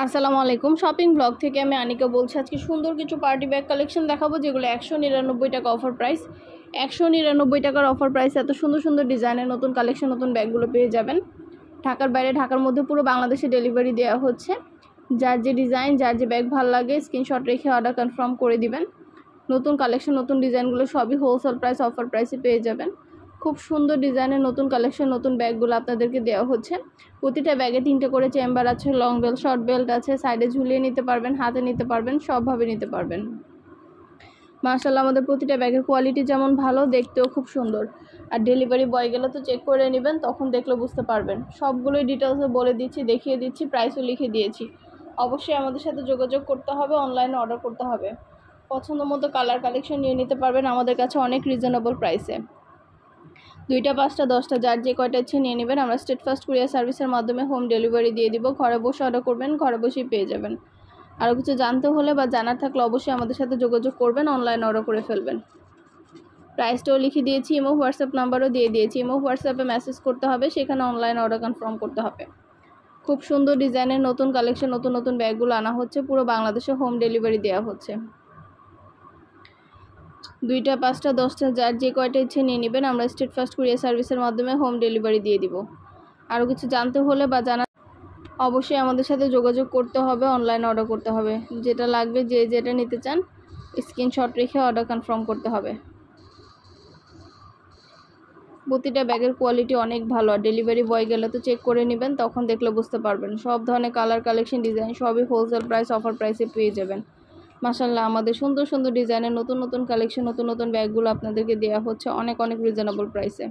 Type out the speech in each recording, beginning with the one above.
আসসালামু আলাইকুম। Shopping blog থেকে আমি আনিকা বলছি। আজকে সুন্দর কিছু পার্টি ব্যাগ কালেকশন দেখাবো, যেগুলো 199 টাকা অফার প্রাইস। 199 টাকার অফার প্রাইস এত সুন্দর সুন্দর ডিজাইনের নতুন কালেকশন, নতুন ব্যাগগুলো পেয়ে যাবেন। ঢাকার বাইরে, ঢাকার মধ্যে পুরো বাংলাদেশে ডেলিভারি দেওয়া হচ্ছে। যার যে ডিজাইন, যার যে ব্যাগ ভালো লাগে স্ক্রিনশট রেখে অর্ডার কনফার্ম করে দিবেন। নতুন কালেকশন, নতুন ডিজাইনগুলো সবই হোলসেল প্রাইস, অফার প্রাইসে পেয়ে যাবেন। খুব সুন্দর ডিজাইনের নতুন কালেকশন, নতুন ব্যাগগুলো আপনাদেরকে দেওয়া হচ্ছে। প্রতিটা ব্যাগে 3টে করে চেম্বার আছে, লং বেল্ট, শর্ট বেল্ট আছে, সাইডে ঝুলিয়ে নিতে পারবেন, হাতে নিতে পারবেন, সবভাবে নিতে পারবেন। মাশাআল্লাহ, আমাদের প্রতিটা ব্যাগের কোয়ালিটি যেমন ভালো, দেখতেও খুব সুন্দর। আর ডেলিভারি বয় গেলে তো চেক করে নেবেন, তখন দেখলে বুঝতে পারবেন। সবগুলোই ডিটেলসে বলে দিচ্ছি, দেখিয়ে দিচ্ছি, প্রাইসও লিখে দিয়েছি। অবশ্যই আমাদের সাথে যোগাযোগ করতে হবে, অনলাইনে অর্ডার করতে হবে। পছন্দ মতো কালার কালেকশন নিয়ে নিতে পারবেন আমাদের কাছে অনেক রিজনেবল প্রাইসে। 2টা, 5টা, 10টা, যার যে কয়টা ইচ্ছে নিয়ে নেবেন। আমরা স্টেট ফার্স্ট কুরিয়ার সার্ভিসের মাধ্যমে হোম ডেলিভারি দিয়ে দিব। ঘরে বসে অর্ডার করবেন, ঘরে বসেই পেয়ে যাবেন। আরও কিছু জানতে হলে বা জানার থাকলে অবশ্যই আমাদের সাথে যোগাযোগ করবেন, অনলাইন অর্ডার করে ফেলবেন। প্রাইসটাও লিখে দিয়েছি, ইমো হোয়াটসঅ্যাপ নাম্বারও দিয়ে দিয়েছি। ইমো হোয়াটসঅ্যাপে মেসেজ করতে হবে, সেখানে অনলাইন অর্ডার কনফার্ম করতে হবে। খুব সুন্দর ডিজাইনের নতুন কালেকশন, নতুন নতুন ব্যাগগুলো আনা হচ্ছে, পুরো বাংলাদেশে হোম ডেলিভারি দেওয়া হচ্ছে। 2টা, 5টা, 10টা, যার যে কয়টা ইচ্ছে নিয়ে নেবেন। আমরা স্টেট ফার্স্ট কুরিয়ার সার্ভিসের মাধ্যমে হোম ডেলিভারি দিয়ে দিব। আরও কিছু জানতে হলে বা জানার অবশ্যই আমাদের সাথে যোগাযোগ করতে হবে, অনলাইন অর্ডার করতে হবে। যেটা লাগবে, যে যেটা নিতে চান স্ক্রিনশট রেখে অর্ডার কনফার্ম করতে হবে। প্রতিটা ব্যাগের কোয়ালিটি অনেক ভালো, আর ডেলিভারি বয় গেলে তো চেক করে নেবেন, তখন দেখলে বুঝতে পারবেন। সব ধরনের কালার কালেকশন, ডিজাইন সবই হোলসেল প্রাইস, অফার প্রাইসে পেয়ে যাবেন। মাশাআল্লাহ, আমাদের সুন্দর সুন্দর ডিজাইনের নতুন নতুন কালেকশন, নতুন নতুন ব্যাগগুলো আপনাদেরকে দেওয়া হচ্ছে অনেক অনেক রিজনেবল প্রাইসে।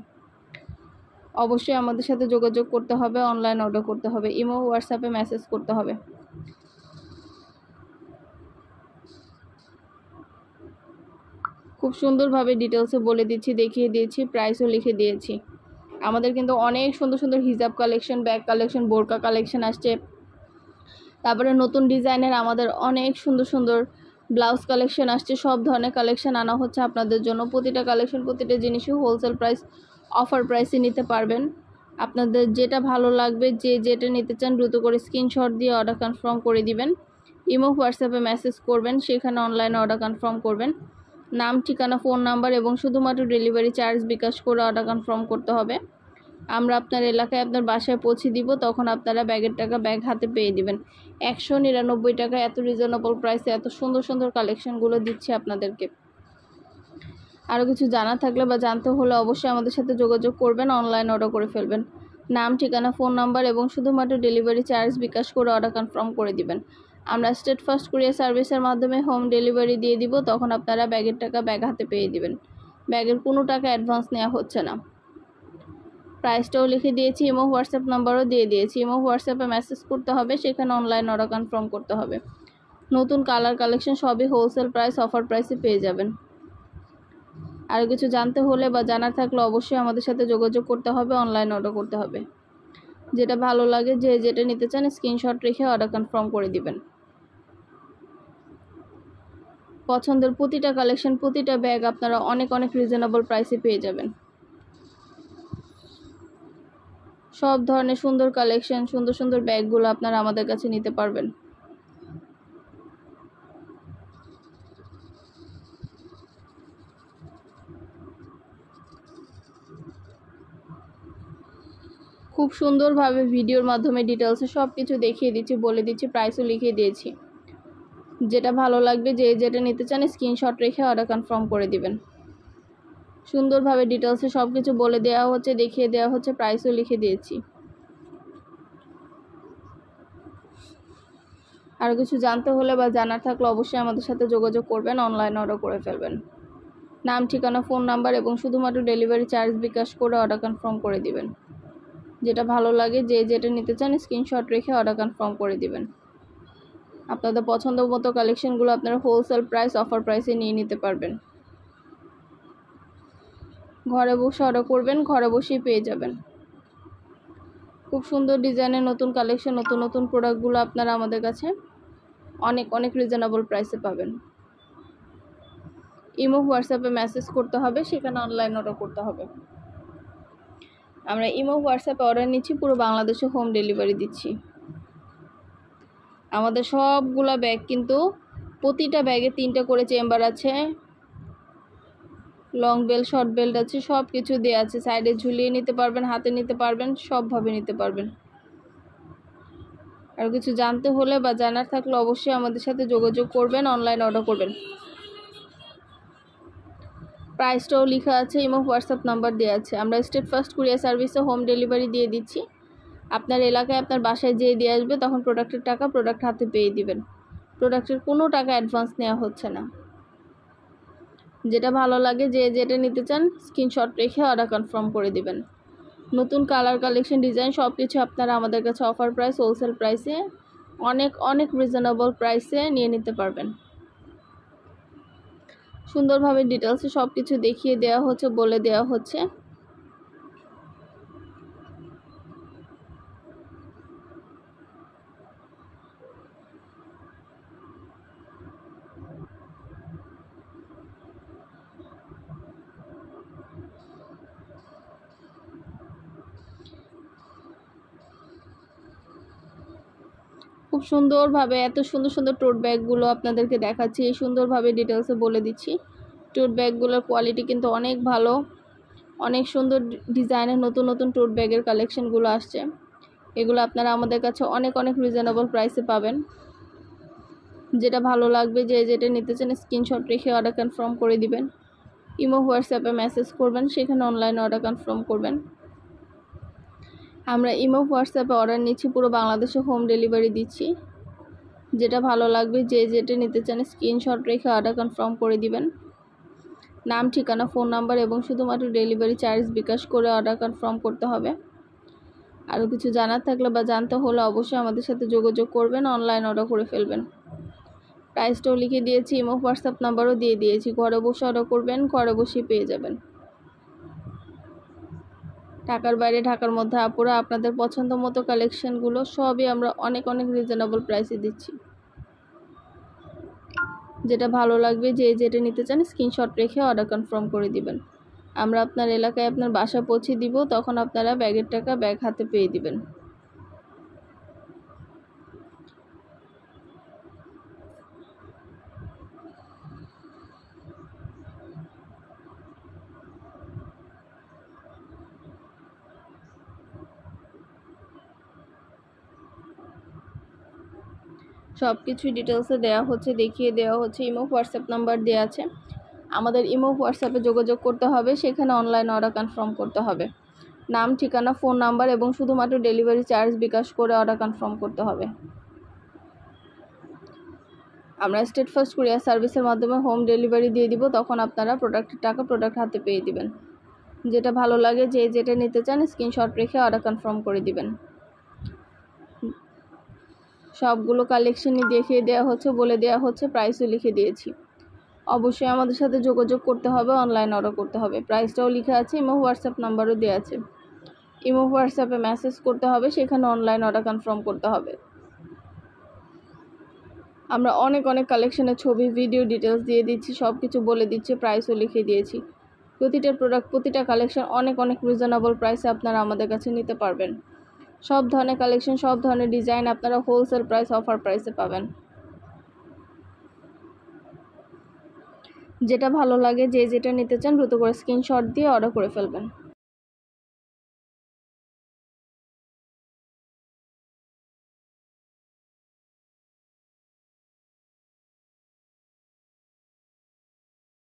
অবশ্যই আমাদের সাথে যোগাযোগ করতে হবে, অনলাইন অর্ডার করতে হবে, ইমো হোয়াটসঅ্যাপে মেসেজ করতে হবে। খুব সুন্দরভাবে ডিটেলসে বলে দিচ্ছি, দেখিয়ে দিয়েছি, প্রাইসও লিখে দিয়েছি। আমাদের কিন্তু অনেক সুন্দর সুন্দর হিজাব কালেকশন, ব্যাগ কালেকশন, বোরকা কালেকশন আসছে। তারপরে নতুন ডিজাইনের আমাদের অনেক সুন্দর সুন্দর ব্লাউজ কালেকশন আসছে। সব ধরনের কালেকশন আনা হচ্ছে আপনাদের জন্য। প্রতিটা কালেকশন, প্রতিটা জিনিসই হোলসেল প্রাইস, অফার প্রাইসে নিতে পারবেন। আপনাদের যেটা ভালো লাগবে, যে যেটা নিতে চান, দ্রুত করে স্ক্রিনশট দিয়ে অর্ডার কনফার্ম করে দিবেন। ইমো হোয়াটসঅ্যাপে মেসেজ করবেন, সেখানে অনলাইনে অর্ডার কনফার্ম করবেন। নাম, ঠিকানা, ফোন নাম্বার এবং শুধুমাত্র ডেলিভারি চার্জ বিকাশ করে অর্ডার কনফার্ম করতে হবে। আমরা আপনার এলাকায়, আপনার বাসায় পৌঁছে দিব, তখন আপনারা ব্যাগের টাকা ব্যাগ হাতে পেয়ে দিবেন। 199 টাকা, এত রিজনেবল প্রাইসে এত সুন্দর সুন্দর কালেকশনগুলো দিচ্ছি আপনাদেরকে। আরও কিছু জানা থাকলে বা জানতে হলে অবশ্যই আমাদের সাথে যোগাযোগ করবেন, অনলাইন অর্ডার করে ফেলবেন। নাম, ঠিকানা, ফোন নাম্বার এবং শুধুমাত্র ডেলিভারি চার্জ বিকাশ করে অর্ডার কনফার্ম করে দিবেন। আমরা স্টেট ফার্স্ট কুরিয়ার সার্ভিসের মাধ্যমে হোম ডেলিভারি দিয়ে দিব, তখন আপনারা ব্যাগের টাকা ব্যাগ হাতে পেয়ে দিবেন। ব্যাগের কোনো টাকা অ্যাডভান্স নেওয়া হচ্ছে না। প্রাইসটাও লিখে দিয়েছি, ইমো হোয়াটসঅ্যাপ নাম্বারও দিয়ে দিয়েছি। ইমো হোয়াটসঅ্যাপে মেসেজ করতে হবে, সেখানে অনলাইন অর্ডার কনফার্ম করতে হবে। নতুন কালার কালেকশন সবই হোলসেল প্রাইস, অফার প্রাইসে পেয়ে যাবেন। আর কিছু জানতে হলে বা জানার থাকলে অবশ্যই আমাদের সাথে যোগাযোগ করতে হবে, অনলাইন অর্ডার করতে হবে। যেটা ভালো লাগে, যে যেটা নিতে চান স্ক্রিনশট রেখে অর্ডার কনফার্ম করে দিবেন। পছন্দের প্রতিটা কালেকশন, প্রতিটা ব্যাগ আপনারা অনেক অনেক রিজনেবল প্রাইসে পেয়ে যাবেন। সব ধরনের সুন্দর কালেকশন, সুন্দর সুন্দর ব্যাগগুলো আপনারা আমাদের কাছে নিতে পারবেন। খুব সুন্দরভাবে ভিডিওর মাধ্যমে ডিটেলসে সব কিছু দেখিয়ে দিচ্ছি, বলে দিচ্ছি, প্রাইসও লিখে দিয়েছি। যেটা ভালো লাগবে, যে যেটা নিতে চান স্ক্রিনশট রেখে অর্ডার কনফার্ম করে দিবেন। সুন্দরভাবে ডিটেলসে সব কিছু বলে দেওয়া হচ্ছে, দেখিয়ে দেওয়া হচ্ছে, প্রাইসও লিখে দিয়েছি। আর কিছু জানতে হলে বা জানার থাকলে অবশ্যই আমাদের সাথে যোগাযোগ করবেন, অনলাইন অর্ডার করে ফেলবেন। নাম, ঠিকানা, ফোন নাম্বার এবং শুধুমাত্র ডেলিভারি চার্জ বিকাশ করে অর্ডার কনফার্ম করে দিবেন। যেটা ভালো লাগে, যে যেটা নিতে চান স্ক্রিনশট রেখে অর্ডার কনফার্ম করে দিবেন। আপনাদের পছন্দ মতো কালেকশনগুলো আপনারা হোলসেল প্রাইস, অফার প্রাইসে নিয়ে নিতে পারবেন। ঘরে বসে অর্ডার করবেন, ঘরে বসেই পেয়ে যাবেন। খুব সুন্দর ডিজাইনের নতুন কালেকশন, নতুন নতুন প্রোডাক্টগুলো আপনারা আমাদের কাছে অনেক অনেক রিজনেবল প্রাইসে পাবেন। ইমো হোয়াটসঅ্যাপে মেসেজ করতে হবে, সেখানে অনলাইন অর্ডার করতে হবে। আমরা ইমো হোয়াটসঅ্যাপে অর্ডার নিচ্ছি, পুরো বাংলাদেশে হোম ডেলিভারি দিচ্ছি। আমাদের সবগুলা ব্যাগ কিন্তু প্রতিটা ব্যাগে 3টা করে চেম্বার আছে, লং বেল্ট শর্ট বেল্ট আছে, সব কিছু দেওয়া আছে। সাইডে ঝুলিয়ে নিতে পারবেন, হাতে নিতে পারবেন, সবভাবে নিতে পারবেন। আর কিছু জানতে হলে বা জানার থাকলে অবশ্যই আমাদের সাথে যোগাযোগ করবেন, অনলাইন অর্ডার করবেন। প্রাইসটাও লেখা আছে, ইমো হোয়াটসঅ্যাপ নাম্বার দেওয়া আছে। আমরা স্টেট ফার্স্ট কুরিয়ার সার্ভিসে হোম ডেলিভারি দিয়ে দিচ্ছি। আপনার এলাকায় আপনার বাসায় যেয়ে দিয়ে আসবে, তখন প্রোডাক্টের টাকা প্রোডাক্ট হাতে পেয়ে দিবেন। প্রোডাক্টের কোনো টাকা অ্যাডভান্স নেওয়া হচ্ছে না। যেটা ভালো লাগে, যে যেটা নিতে চান স্ক্রিনশট রেখে অর্ডার কনফার্ম করে দিবেন। নতুন কালার কালেকশন ডিজাইন সব কিছু আপনারা আমাদের কাছে অফার প্রাইস, হোলসেল প্রাইসে অনেক অনেক রিজনেবল প্রাইসে নিয়ে নিতে পারবেন। সুন্দরভাবে ডিটেলসে সব কিছু দেখিয়ে দেওয়া হচ্ছে, বলে দেওয়া হচ্ছে। খুব সুন্দরভাবে এত সুন্দর সুন্দর টোট ব্যাগগুলো আপনাদেরকে দেখাচ্ছি, সুন্দরভাবে ডিটেলসে বলে দিচ্ছি। টোট ব্যাগগুলোর কোয়ালিটি কিন্তু অনেক ভালো, অনেক সুন্দর ডিজাইনের নতুন নতুন টোট ব্যাগের কালেকশনগুলো আসছে। এগুলো আপনারা আমাদের কাছে অনেক অনেক রিজনেবল প্রাইসে পাবেন। যেটা ভালো লাগবে, যে যেটা নিতে চান স্ক্রিনশট রেখে অর্ডার কনফার্ম করে দিবেন। ইমো হোয়াটসঅ্যাপে মেসেজ করবেন, সেখানে অনলাইনে অর্ডার কনফার্ম করবেন। আমরা ইমো হোয়াটসঅ্যাপে অর্ডার নিচ্ছি, পুরো বাংলাদেশে হোম ডেলিভারি দিচ্ছি। যেটা ভালো লাগবে, যে যেটা নিতে চান স্ক্রিনশট রেখে অর্ডার কনফার্ম করে দিবেন। নাম, ঠিকানা, ফোন নাম্বার এবং শুধুমাত্র ডেলিভারি চার্জ বিকাশ করে অর্ডার কনফার্ম করতে হবে। আরও কিছু জানার থাকলে বা জানতে হলে অবশ্যই আমাদের সাথে যোগাযোগ করবেন, অনলাইন অর্ডার করে ফেলবেন। প্রাইসটাও লিখে দিয়েছি, ইমো হোয়াটসঅ্যাপ নাম্বারও দিয়ে দিয়েছি। ঘরে বসে অর্ডার করবেন, ঘরে বসেই পেয়ে যাবেন। ঢাকার বাইরে, ঢাকার মধ্যে আপুরা আপনাদের পছন্দ মতো কালেকশনগুলো সবই আমরা অনেক অনেক রিজনেবল প্রাইসে দিচ্ছি। যেটা ভালো লাগবে, যে যেটা নিতে চান স্ক্রিনশট রেখে অর্ডার কনফার্ম করে দিবেন। আমরা আপনার এলাকায় আপনার বাসা পৌঁছে দিব, তখন আপনারা ব্যাগের টাকা ব্যাগ হাতে পেয়ে দিবেন। সব কিছু ডিটেলসে দেওয়া হচ্ছে, দেখিয়ে দেওয়া হচ্ছে। ইমো হোয়াটসঅ্যাপ নাম্বার দেওয়া আছে, আমাদের ইমো হোয়াটসঅ্যাপে যোগাযোগ করতে হবে, সেখানে অনলাইন অর্ডার কনফার্ম করতে হবে। নাম, ঠিকানা, ফোন নাম্বার এবং শুধুমাত্র ডেলিভারি চার্জ বিকাশ করে অর্ডার কনফার্ম করতে হবে। আমরা স্টেট ফার্স্ট কুরিয়ার সার্ভিসের মাধ্যমে হোম ডেলিভারি দিয়ে দিব, তখন আপনারা প্রোডাক্টের টাকা প্রোডাক্ট হাতে পেয়ে দিবেন। যেটা ভালো লাগে, যে যেটা নিতে চান স্ক্রিনশট রেখে অর্ডার কনফার্ম করে দিবেন। সবগুলো কালেকশনই দেখিয়ে দেওয়া হচ্ছে, বলে দেওয়া হচ্ছে, প্রাইসও লিখে দিয়েছি। অবশ্যই আমাদের সাথে যোগাযোগ করতে হবে, অনলাইন অর্ডার করতে হবে। প্রাইসটাও লেখা আছে, ইমো হোয়াটসঅ্যাপ নাম্বারও দেওয়া আছে। ইমো হোয়াটসঅ্যাপে মেসেজ করতে হবে, সেখানে অনলাইন অর্ডার কনফার্ম করতে হবে। আমরা অনেক অনেক কালেকশনের ছবি, ভিডিও, ডিটেলস দিয়ে দিচ্ছি, সব কিছু বলে দিচ্ছি, প্রাইসও লিখে দিয়েছি। প্রতিটা প্রোডাক্ট, প্রতিটা কালেকশন অনেক অনেক রিজনেবল প্রাইসে আপনারা আমাদের কাছে নিতে পারবেন। সব ধরনের কালেকশন, সব ধরনের ডিজাইন আপনারা হোলসেল প্রাইস, অফার প্রাইসে পাবেন। যেটা ভালো লাগে, যে যেটা নিতে চান দ্রুত করে স্ক্রিনশট দিয়ে অর্ডার করে ফেলবেন।